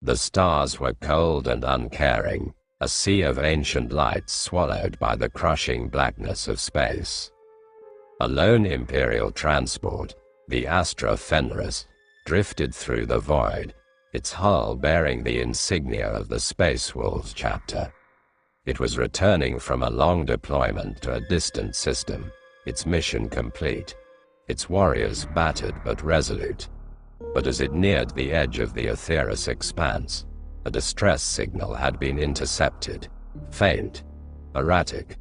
The stars were cold and uncaring, a sea of ancient lights swallowed by the crushing blackness of space. A lone Imperial transport, the Astra Fenris, drifted through the void, its hull bearing the insignia of the Space Wolves chapter. It was returning from a long deployment to a distant system, its mission complete, its warriors battered but resolute. But as it neared the edge of the Aetheris expanse, a distress signal had been intercepted, faint, erratic.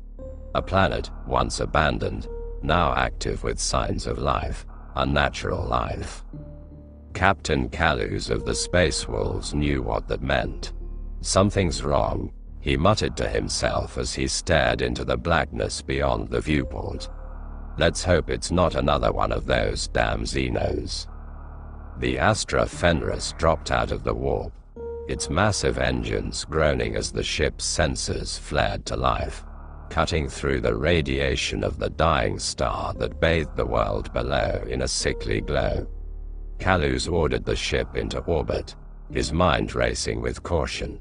A planet, once abandoned, now active with signs of life, unnatural life. Captain Kaluz of the Space Wolves knew what that meant. Something's wrong, he muttered to himself as he stared into the blackness beyond the viewport. Let's hope it's not another one of those damn Xenos. The Astra Fenris dropped out of the warp, its massive engines groaning as the ship's sensors flared to life, cutting through the radiation of the dying star that bathed the world below in a sickly glow. Kaluz ordered the ship into orbit, his mind racing with caution.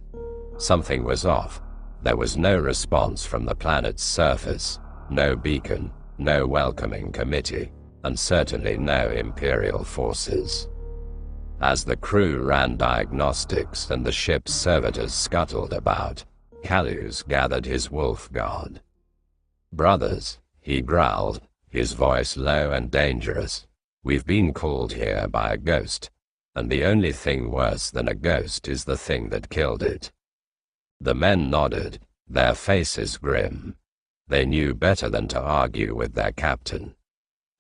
Something was off. There was no response from the planet's surface, no beacon, no welcoming committee, and certainly no Imperial forces. As the crew ran diagnostics and the ship's servitors scuttled about, Kaluz gathered his wolf guard. "Brothers," he growled, his voice low and dangerous, "we've been called here by a ghost, and the only thing worse than a ghost is the thing that killed it." The men nodded, their faces grim. They knew better than to argue with their captain.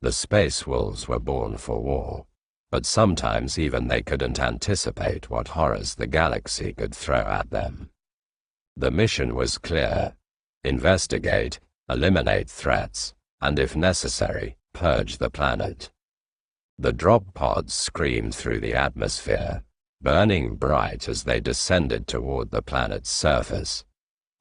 The Space Wolves were born for war, but sometimes even they couldn't anticipate what horrors the galaxy could throw at them. The mission was clear: investigate, eliminate threats, and if necessary, purge the planet. The drop pods screamed through the atmosphere, burning bright as they descended toward the planet's surface.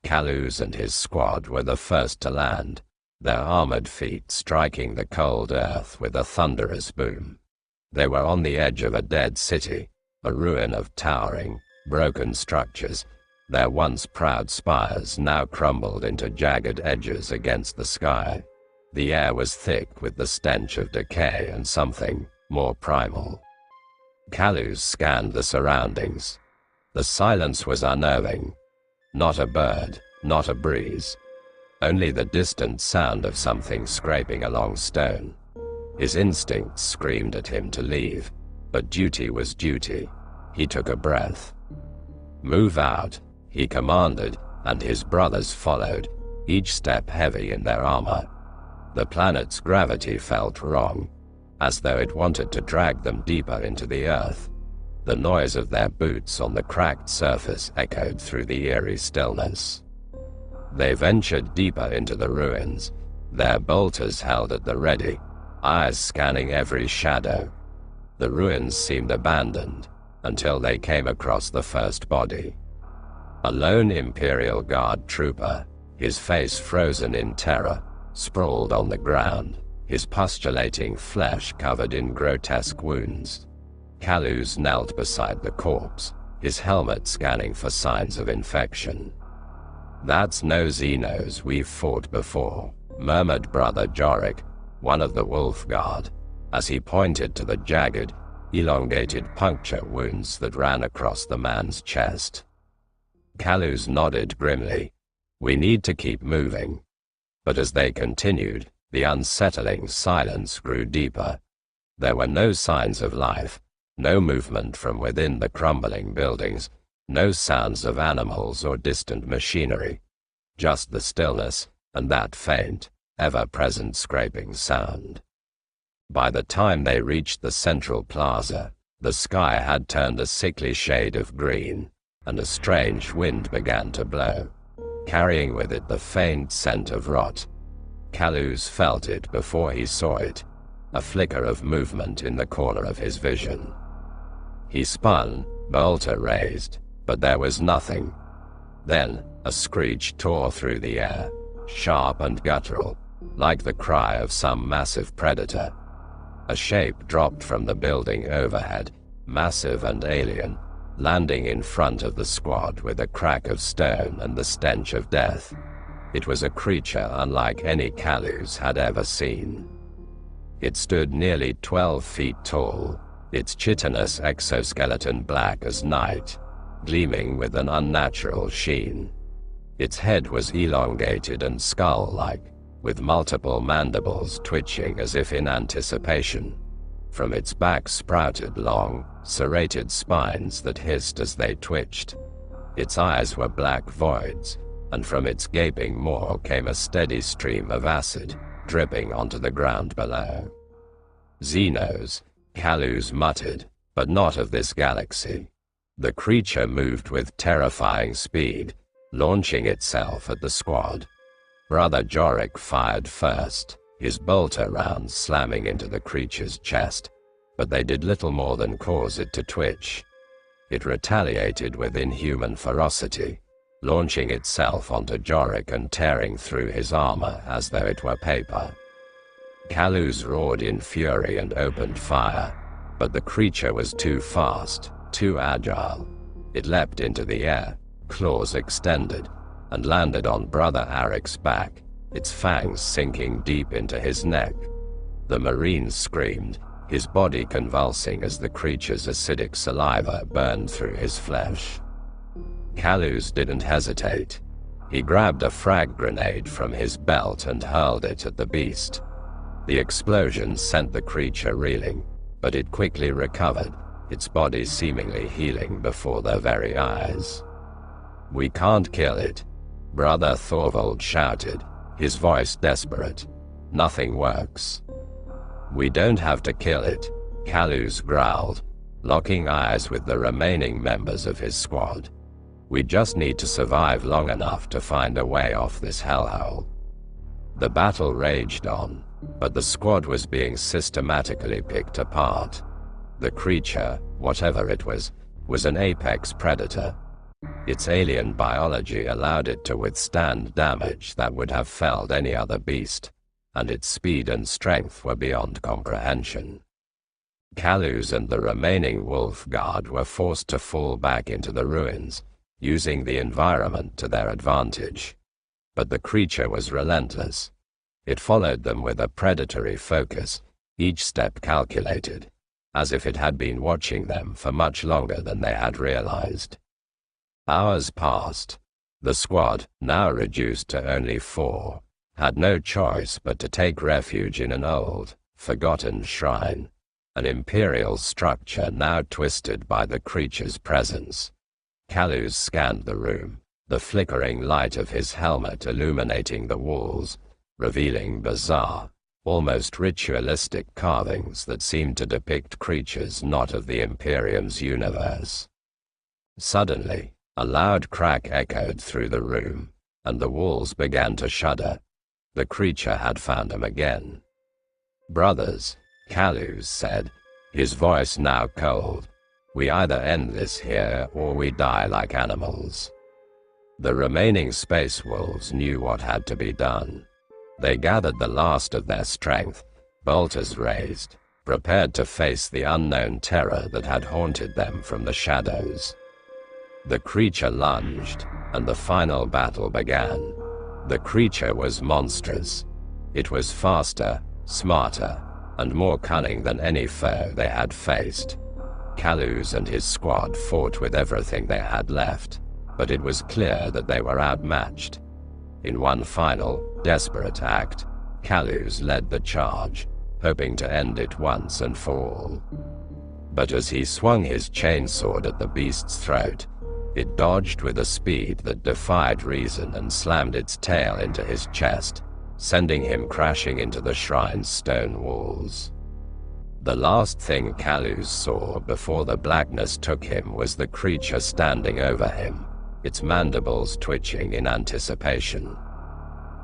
Kaluz and his squad were the first to land, their armored feet striking the cold earth with a thunderous boom. They were on the edge of a dead city, a ruin of towering, broken structures, their once proud spires now crumbled into jagged edges against the sky. The air was thick with the stench of decay and something more primal. Kaluz scanned the surroundings. The silence was unnerving. Not a bird, not a breeze. Only the distant sound of something scraping along stone. His instincts screamed at him to leave, but duty was duty. He took a breath. "Move out," he commanded, and his brothers followed, each step heavy in their armor. The planet's gravity felt wrong, as though it wanted to drag them deeper into the earth. The noise of their boots on the cracked surface echoed through the eerie stillness. They ventured deeper into the ruins, their bolters held at the ready, eyes scanning every shadow. The ruins seemed abandoned, until they came across the first body. A lone Imperial Guard trooper, his face frozen in terror, sprawled on the ground, his pustulating flesh covered in grotesque wounds. Kaluz knelt beside the corpse, his helmet scanning for signs of infection. "That's no Xenos we've fought before," murmured Brother Jorik, one of the Wolf Guard, as he pointed to the jagged, elongated puncture wounds that ran across the man's chest. Kaluz nodded grimly. "We need to keep moving." But as they continued, the unsettling silence grew deeper. There were no signs of life, no movement from within the crumbling buildings, no sounds of animals or distant machinery. Just the stillness and that faint, ever-present scraping sound. By the time they reached the central plaza, the sky had turned a sickly shade of green, and a strange wind began to blow, carrying with it the faint scent of rot. Kaluz felt it before he saw it, a flicker of movement in the corner of his vision. He spun, bolter raised, but there was nothing. Then, a screech tore through the air, sharp and guttural, like the cry of some massive predator. A shape dropped from the building overhead, massive and alien, landing in front of the squad with a crack of stone and the stench of death. It was a creature unlike any Kaluz had ever seen. It stood nearly 12 feet tall, its chitinous exoskeleton black as night, gleaming with an unnatural sheen. Its head was elongated and skull-like, with multiple mandibles twitching as if in anticipation. From its back sprouted long, serrated spines that hissed as they twitched. Its eyes were black voids, and from its gaping maw came a steady stream of acid, dripping onto the ground below. Xenos, Kaluz muttered, but not of this galaxy. The creature moved with terrifying speed, launching itself at the squad. Brother Jorik fired first, his bolter rounds slamming into the creature's chest, but they did little more than cause it to twitch. It retaliated with inhuman ferocity, launching itself onto Jorik and tearing through his armor as though it were paper. Kaluz roared in fury and opened fire, but the creature was too fast, too agile. It leapt into the air, claws extended, and landed on Brother Arik's back, its fangs sinking deep into his neck. The Marine screamed, his body convulsing as the creature's acidic saliva burned through his flesh. Kaluz didn't hesitate. He grabbed a frag grenade from his belt and hurled it at the beast. The explosion sent the creature reeling, but it quickly recovered, its body seemingly healing before their very eyes. "We can't kill it," Brother Thorvald shouted, his voice desperate. "Nothing works." "We don't have to kill it," Kaluz growled, locking eyes with the remaining members of his squad. "We just need to survive long enough to find a way off this hellhole." The battle raged on, but the squad was being systematically picked apart. The creature, whatever it was an apex predator. Its alien biology allowed it to withstand damage that would have felled any other beast, and its speed and strength were beyond comprehension. Kaluz and the remaining wolf guard were forced to fall back into the ruins, using the environment to their advantage. But the creature was relentless. It followed them with a predatory focus, each step calculated, as if it had been watching them for much longer than they had realized. Hours passed. The squad, now reduced to only 4, had no choice but to take refuge in an old, forgotten shrine, an imperial structure now twisted by the creature's presence. Kaluz scanned the room, the flickering light of his helmet illuminating the walls, revealing bizarre, almost ritualistic carvings that seemed to depict creatures not of the Imperium's universe. Suddenly, a loud crack echoed through the room, and the walls began to shudder. The creature had found him again. "Brothers," Kaluz said, his voice now cold, "we either end this here or we die like animals." The remaining space wolves knew what had to be done. They gathered the last of their strength, bolters raised, prepared to face the unknown terror that had haunted them from the shadows. The creature lunged, and the final battle began. The creature was monstrous. It was faster, smarter, and more cunning than any foe they had faced. Kaluz and his squad fought with everything they had left, but it was clear that they were outmatched. In one final, desperate act, Kaluz led the charge, hoping to end it once and for all. But as he swung his chainsword at the beast's throat, it dodged with a speed that defied reason and slammed its tail into his chest, sending him crashing into the shrine's stone walls. The last thing Kaluz saw before the blackness took him was the creature standing over him, its mandibles twitching in anticipation.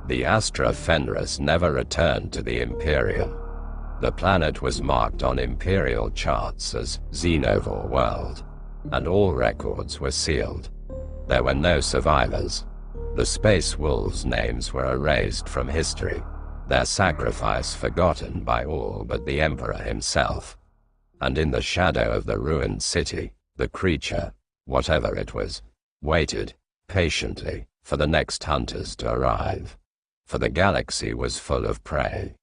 The Astra Fenris never returned to the Imperium. The planet was marked on Imperial charts as Xenovore World, and all records were sealed. There were no survivors. The Space Wolves' names were erased from history, their sacrifice forgotten by all but the Emperor himself. And in the shadow of the ruined city, the creature, whatever it was, waited, patiently, for the next hunters to arrive. For the galaxy was full of prey.